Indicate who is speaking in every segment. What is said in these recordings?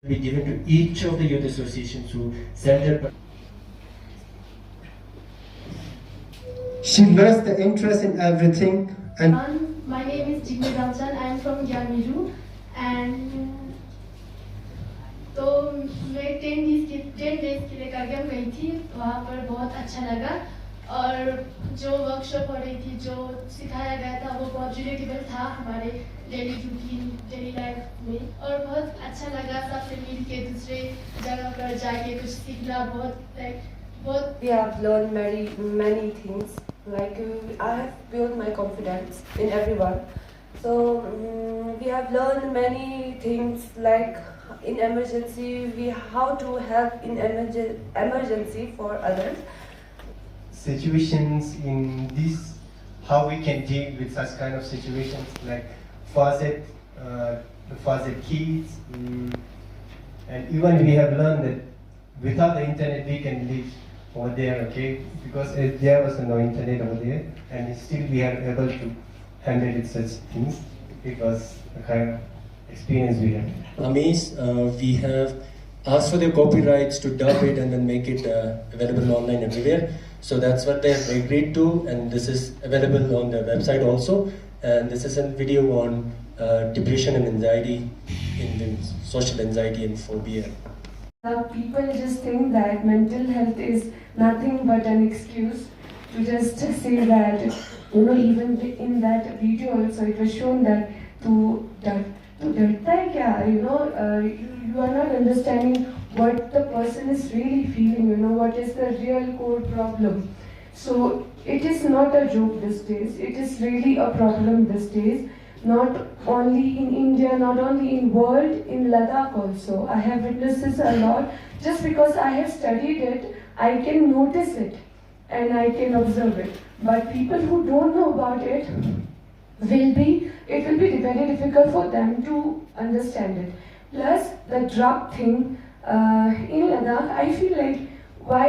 Speaker 1: be given to each of the youth associations who send their.
Speaker 2: She lost the interest in everything and.
Speaker 3: My name is Jigme Damchan. I am from Gyamiru and तो मैं 10 days के लिए करगिल गई थी. वहाँ पर बहुत अच्छा लगा और जो वर्कशॉप हो रही थी, जो सिखाया गया था वो बहुत रिलेटेबल था हमारे डेली रूटीन, डेली लाइफ में और बहुत अच्छा लगा. सबसे मिल के दूसरे जगह पर जाके कुछ सीखना बहुत.
Speaker 4: We have learned many things. Like I have built my confidence in everyone. So we have learned many things like in emergency, how to help in emergency for others.
Speaker 5: Situations in this, how we can deal with such kind of situations like faucet kids, and even we have learned that without the internet we can live over there, okay? Because there was no internet over there, and still we are able to handle it such things. It was a kind of experience we had.
Speaker 1: Amis, we have asked for their copyrights to dub it and then make it available online everywhere. So that's what they have agreed to, and this is available on their website also. And this is a video on depression and anxiety in women, social anxiety and phobia.
Speaker 4: People just think that mental health is nothing but an excuse to just say that, even in that video also it was shown that to डरता है क्या, you are not understanding what the person is really feeling, what is the real core problem. So it is not a joke these days, it is really a problem these days, not only in India, not only in world, in Ladakh also. I have witnessed this a lot. Just because I have studied it, I can notice it and I can observe it. But people who don't know about it, it will be very difficult for them to understand it. Plus the drug thing in Ladakh, I feel like why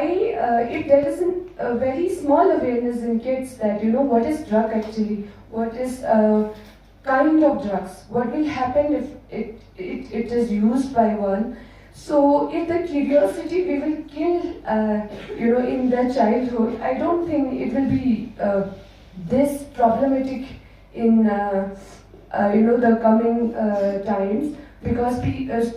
Speaker 4: if there isn't a very small awareness in kids that what is drug actually, what is kind of drugs, what will happen if it is used by one. So if the curiosity we will kill in their childhood, I don't think it will be this problematic in the coming times, because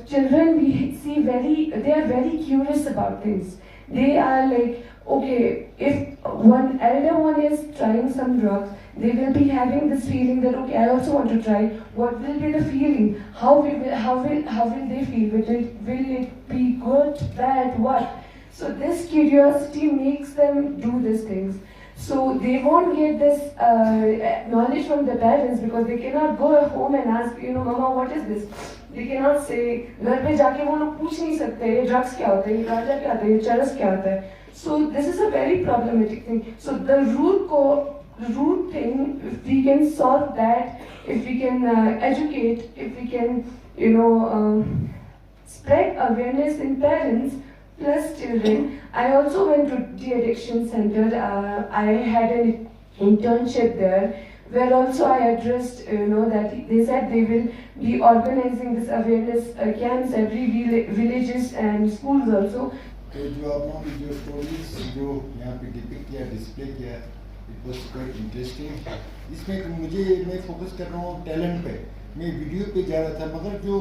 Speaker 4: children we see they are very curious about things. They are like, okay, if one elder one is trying some drugs, they will be having this feeling that okay, I also want to try. What will be the feeling? How will they feel? Will it be good, bad, what? So this curiosity makes them do these things. So they won't get this knowledge from their parents, because they cannot go home and ask, Mama, what is this? They cannot say, घर पे जाके वो लोग पूछ नहीं सकते, ये drugs क्या होता है, ये गांजा क्या होता है, ये चरस क्या होता है. So this is a very problematic thing. So the root thing, if we can solve that, if we can educate, if we can, spread awareness in parents plus children. I also went to de-addiction center. I had an internship there, where also I addressed, that they said they will be organizing this awareness camps every villages and schools also.
Speaker 6: तो जो आप लोगों ने जो stories जो यहाँ पे depict किया, डिस्प्ले किया, इट वाज क्वाइट इंटरेस्टिंग. इसमें मैं फोकस कर रहा हूँ टैलेंट पे. मैं वीडियो पे जा रहा था, मगर जो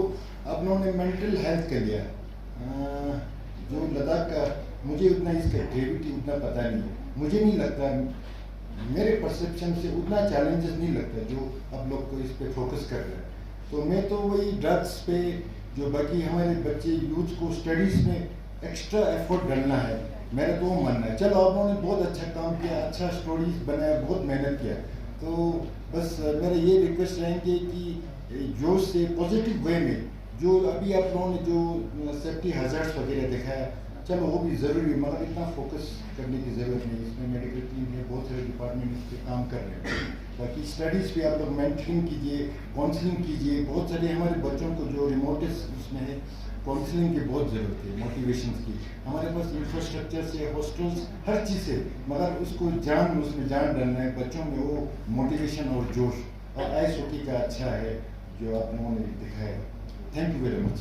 Speaker 6: आप लोगों ने मेंटल हेल्थ का लिया, जो लद्दाख का, मुझे उतना इसका ग्रेविटी उतना पता नहीं है. मुझे नहीं लगता, मेरे परसेप्शन से उतना चैलेंजेस नहीं लगता जो आप लोग को इस पे फोकस कर रहे हैं. तो मैं तो वही ड्रग्स पे, जो बाकी हमारे बच्चे यूथ को स्टडीज़ में एक्स्ट्रा एफर्ट डालना है, मेरा तो वो मानना है. चलो आप लोगों ने बहुत अच्छा काम किया, अच्छा स्टोरीज बनाया, बहुत मेहनत किया. तो बस मेरा ये रिक्वेस्ट रहेंगे कि जोश से पॉजिटिव वे में, जो अभी आप लोगों ने जो सेफ्टी हैजर्ड्स वगैरह दिखाया, चलो वो भी ज़रूरी है, मगर इतना फोकस करने की ज़रूरत नहीं. इसमें मेडिकल टीम में बहुत सारे डिपार्टमेंट इस पर काम कर रहे हैं. बाकी स्टडीज़ पे आप लोग मेंटरिंग कीजिए, काउंसलिंग कीजिए. बहुत सारे हमारे बच्चों को जो रिमोटेस्ट उसमें है, काउंसलिंग की बहुत ज़रूरत है, मोटिवेशन की. हमारे पास इंफ्रास्ट्रक्चर से, हॉस्टल्स, हर चीज़ से, मगर उसमें जान डालना है बच्चों में, वो मोटिवेशन और जोश. और आइस हॉकी का अच्छा है जो आप लोगों ने दिखाया. Thank you very much.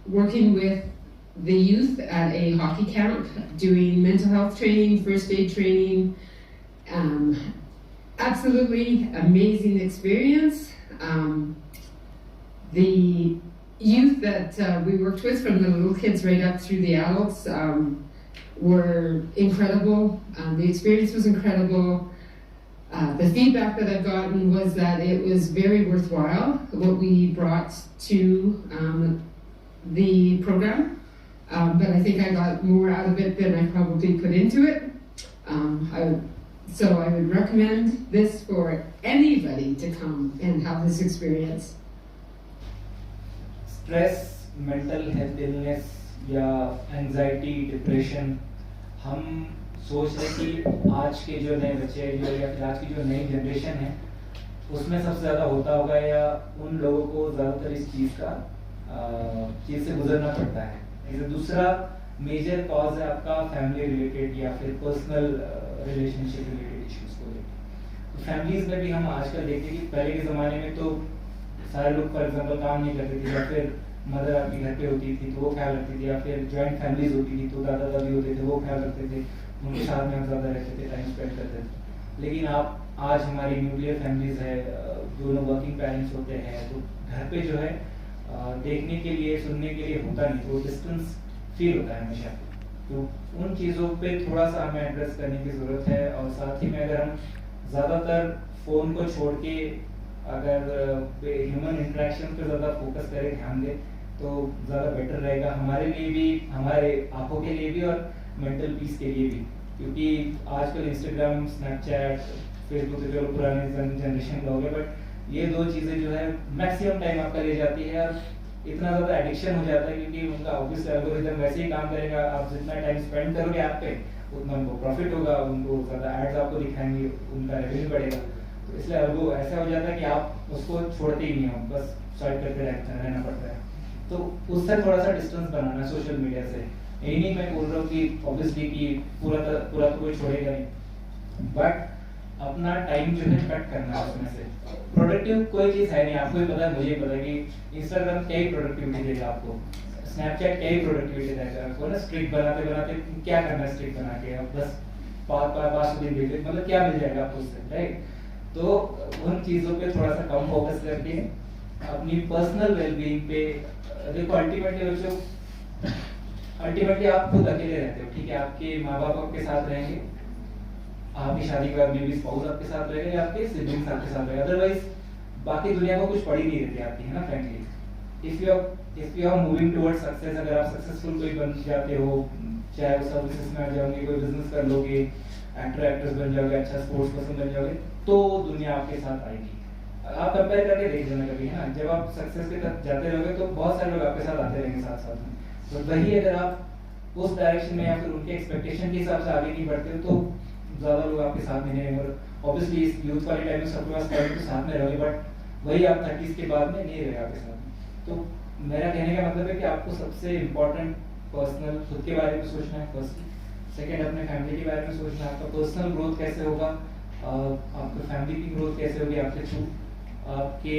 Speaker 7: Working with the youth at a hockey camp, doing mental health training, first aid training. Absolutely amazing experience. The youth that we worked with, from the little kids right up through the adults, were incredible. The experience was incredible. The feedback that I've gotten was that it was very worthwhile, what we brought to the program. But I think I got more out of it than I probably put into it. So I would recommend this for anybody to come and have this experience.
Speaker 8: Stress, mental health illness या anxiety, depression, हम सोच रहे कि आज के जो नए बच्चे जो या फिर आज की जो नई जनरेशन है उसमें सबसे ज़्यादा होता होगा, या उन लोगों को ज़्यादातर इस चीज़ से गुजरना पड़ता है। जैसे दूसरा मेजर कॉज है आपका फैमिली रिलेटेड या फिर पर्सनल रिलेशनशिप रिलेटेड इश्यूज को लेकर। तो फैमिलीज में भी हम आजकल देखते हैं कि पहले के ज़माने में तो सारे लोग फॉर एग्जाम्पल काम नहीं करते थे, या फिर मदर आपकी घर पे होती थी तो वो ख्याल रखती थी, या फिर जॉइंट फैमिलीज होती थी तो दादा दादी होते थे वो ख्याल रखते थे, उनके साथ में हम ज़्यादा रहते थे, टाइम स्पेंड करते थे। लेकिन आज हमारी न्यूक्लियर फैमिलीज है, दोनों वर्किंग पेरेंट्स होते हैं, तो घर पे जो है देखने के लिए सुनने के लिए होता नहीं, तो डिस्टेंस फील होता है हमेशा। तो उन चीज़ों पे थोड़ा सा हमें एड्रेस करने की ज़रूरत है। और साथ ही में अगर हम ज़्यादातर फ़ोन को छोड़ के अगर ह्यूमन इंटरेक्शन पे ज़्यादा फोकस करें, ध्यान दें, तो ज़्यादा बेटर रहेगा हमारे लिए भी, हमारे आँखों के लिए भी और मेंटल पीस के लिए भी। क्योंकि आजकल इंस्टाग्राम, स्नैपचैट, फेसबुक से जो पुराने जनरेशन लोग हैं, बट ये दो चीज़ें जो है मैक्सिमम टाइम आपका ले जाती है और इतना ज़्यादा एडिक्शन हो जाता है, क्योंकि उनका ऑब्वियस एल्गोरिथम वैसे ही काम करेगा। आप जितना टाइम स्पेंड करोगे ऐप पे उतना उनको प्रॉफिट होगा, उनको ज़्यादा एड्स आपको दिखाएंगे, उनका रेवेन्यू बढ़ेगा। तो इसलिए वो ऐसा हो जाता है कि आप उसको छोड़ते ही नहीं हो, बस स्वाइप करते रहना पड़ता है। तो उससे थोड़ा सा डिस्टेंस बनाना है सोशल मीडिया से। यही नहीं मैं बोल रहा हूँ कि ऑब्वियसली कि पूरा तो कोई छोड़ेगा नहीं, बट अपना टाइम जो है कट करना है उसमें से। प्रोडक्टिव कोई चीज़ है नहीं, आपको ही पता है, मुझे पता है कि इंस्टाग्राम क्या ही प्रोडक्टिविटी देगा आपको, स्नैपचैट क्या ही प्रोडक्टिविटी देगा आपको ना। स्ट्रिक बनाते बनाते क्या करना है, स्ट्रिक बना के आप बस पाँच दिन देख, मतलब क्या मिल जाएगा आपको उससे, राइट। तो उन चीज़ों पे थोड़ा सा कम फोकस करके अपनी पर्सनल वेलबींग पे देखो। अल्टीमेटली आप खुद अकेले रहते हो, ठीक है, आपके माँ बाप आपके साथ रहेंगे, आपकी शादी के बाद में भी स्पाउस आपके साथ रहेगा या आपके सिबलिंग्स आपके साथ रहेगा, अदरवाइज बाकी दुनिया को कुछ पड़ी नहीं रहती आपकी, है ना frankly. If you are moving towards success, अगर आप सक्सेसफुल कोई बन जाते हो, चाहे वो सर्विसेज में आ जाओगे, कोई बिजनेस कर लोगे, एक्टर एक्ट्रेस बन जाओगे, अच्छा स्पोर्ट्स पर्सन बन जाओगे, तो दुनिया आपके साथ आएगी। आप कंपेयर करके देख लेना कभी, है ना, जब आप सक्सेस की तरफ जाते रहोगे तो बहुत सारे लोग आपके साथ आते रहेंगे साथ साथ में। तो वही अगर आप उस डायरेक्शन में या फिर उनके एक्सपेक्टेशन के हिसाब से आगे नहीं बढ़ते हो तो ज़्यादा लोग आपके साथ में नहीं रहेंगे। और ऑब्वियसली इस यूथ वाले टाइम में सबके पास टाइम तो साथ में रहोगे, बट वही आप 30s के बाद में नहीं रहेगा आपके साथ। तो मेरा कहने का मतलब है कि आपको सबसे इम्पोर्टेंट पर्सनल खुद के बारे में सोचना है फर्स्ट, सेकेंड अपने फैमिली के बारे में सोचना है, आपका पर्सनल ग्रोथ कैसे होगा, आपकी फैमिली की ग्रोथ कैसे होगी आपके थ्रू, आपके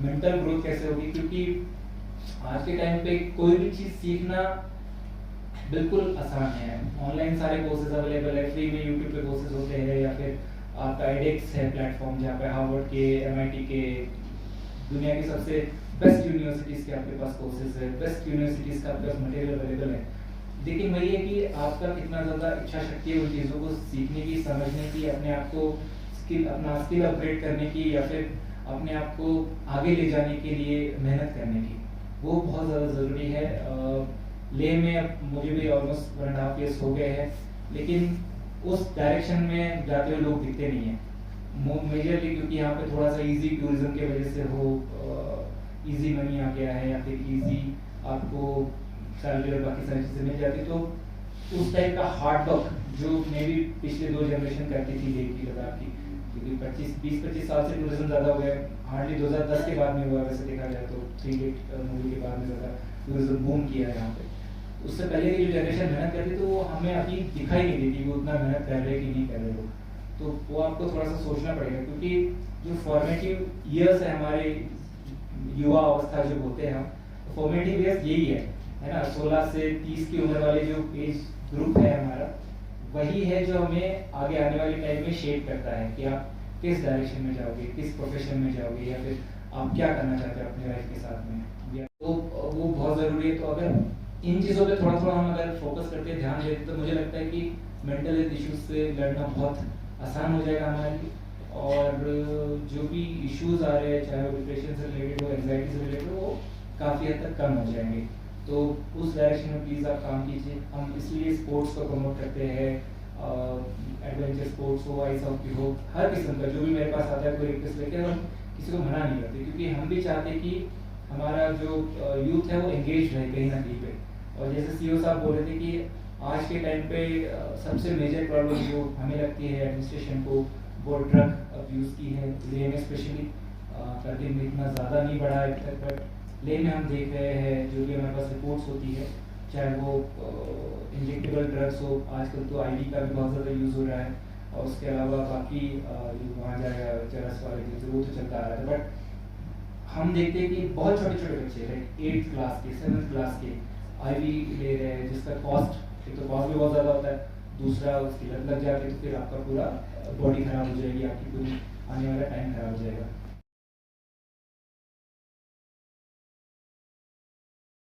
Speaker 8: मेंटल ग्रोथ कैसे होगी। क्योंकि आज के टाइम पे कोई भी चीज़ सीखना बिल्कुल आसान है। ऑनलाइन सारे कोर्सेज अवेलेबल है, फ्री में यूट्यूब पे कोर्सेज होते हैं, या फिर आपका एडेक्स है प्लेटफॉर्म जहाँ पे हार्वर्ड के, MIT के, दुनिया की सबसे बेस्ट यूनिवर्सिटीज़ के आपके पास कोर्सेज है, बेस्ट यूनिवर्सिटीज़ का आपके पास मटेरियल अवेलेबल है। लेकिन वही है कि आपका कितना ज़्यादा इच्छा शक्ति है उन चीज़ों को सीखने की, समझने की, अपने आप को अपना स्किल अपग्रेड करने की, या फिर अपने आप को आगे ले जाने के लिए मेहनत करने की, वो बहुत ज़्यादा ज़रूरी है। लेह में अब मुझे भी ऑलमोस्ट 1.5 years हो गए हैं, लेकिन उस डायरेक्शन में जाते हुए लोग दिखते नहीं हैं मेजरली, क्योंकि यहाँ पे थोड़ा सा इजी टूरिज्म की वजह से हो, इजी मनी आ गया है, या फिर इजी आपको सैलरी और बाकी सारी चीज़ें मिल जाती। तो उस टाइप का हार्ड वर्क जो मे भी पिछले 2 जनरेशन करती थी लेह की, लद्दाख की, क्योंकि 20-25 साल से टूरिज्म ज़्यादा हो गया, हार्डली 2010 के बाद में हुआ वैसे देखा जाए तो, 3 Idiots मूवी के बाद में ज़्यादा टूरिज्म बूम किया है यहाँ पे। उससे पहले की जो जनरेशन मेहनत करती तो वो हमें अभी दिखाई नहीं देती वो उतना मेहनत कर रहे कि नहीं कर रहे लोग। तो वो आपको थोड़ा सा सोचना पड़ेगा, क्योंकि जो फॉर्मेटिव ईयर्स है हमारे युवा अवस्था जो बोलते हैं हम, फॉर्मेटिव ईयर्स यही है ना, 16 से 30 की उम्र वाले जो एज ग्रुप है हमारा, वही है जो हमें आगे आने वाले टाइम में शेप करता है कि आप किस डायरेक्शन में जाओगे, किस प्रोफेशन में जाओगे, या फिर आप क्या करना चाहते हैं अपनी लाइफ के साथ में, तो वो बहुत ज़रूरी है। तो अगर इन चीज़ों पे थोड़ा थोड़ा हम अगर फोकस करके ध्यान देते तो मुझे लगता है कि मेंटल हेल्थ इश्यूज से लड़ना बहुत आसान हो जाएगा हमारे लिए, और जो भी इश्यूज आ रहे हैं, चाहे वो डिप्रेशन से रिलेटेड हो, एंजाइटी से रिलेटेड हो, वो काफ़ी हद तक कम हो जाएंगे। तो उस डायरेक्शन में प्लीज़ आप काम कीजिए। हम इसलिए स्पोर्ट्स को प्रमोट करते हैं, एडवेंचर स्पोर्ट्स हो, आइस हॉकी हो, हर किस्म का जो भी मेरे पास आता है कोई रिक्वेस्ट लेके हम किसी को मना नहीं करते, क्योंकि हम भी चाहते हैं कि हमारा जो यूथ है वो एंगेज रहे कहीं ना कहीं पे। और जैसे सीईओ साहब बोल रहे थे कि आज के टाइम पे सबसे मेजर प्रॉब्लम जो हमें लगती है एडमिनिस्ट्रेशन को, वो ड्रग अब्यूज़ की है, लेह में स्पेशली। करके में इतना ज़्यादा नहीं बढ़ा है अभी तक, बट लेह में हम देख रहे हैं जो भी हमारे पास रिपोर्ट्स होती है, चाहे वो इंजेक्टेबल ड्रग्स हो, आजकल तो आईडी का भी बहुत ज़्यादा यूज़ हो रहा है, और उसके अलावा बाकी वहाँ जाएगा चरस वाले जो वो तो चलता आ रहा है। बट हम देखते हैं कि बहुत छोटे छोटे बच्चे हैं 8th क्लास के, 7th क्लास के आईवी ले रहे हैं, जिसका कॉस्ट, एक तो कॉस्ट भी बहुत ज़्यादा होता है, दूसरा उसकी लत लग जाती है तो फिर आपका पूरा बॉडी खराब हो जाएगी, आपकी पूरी आने वाला टाइम खराब हो जाएगा।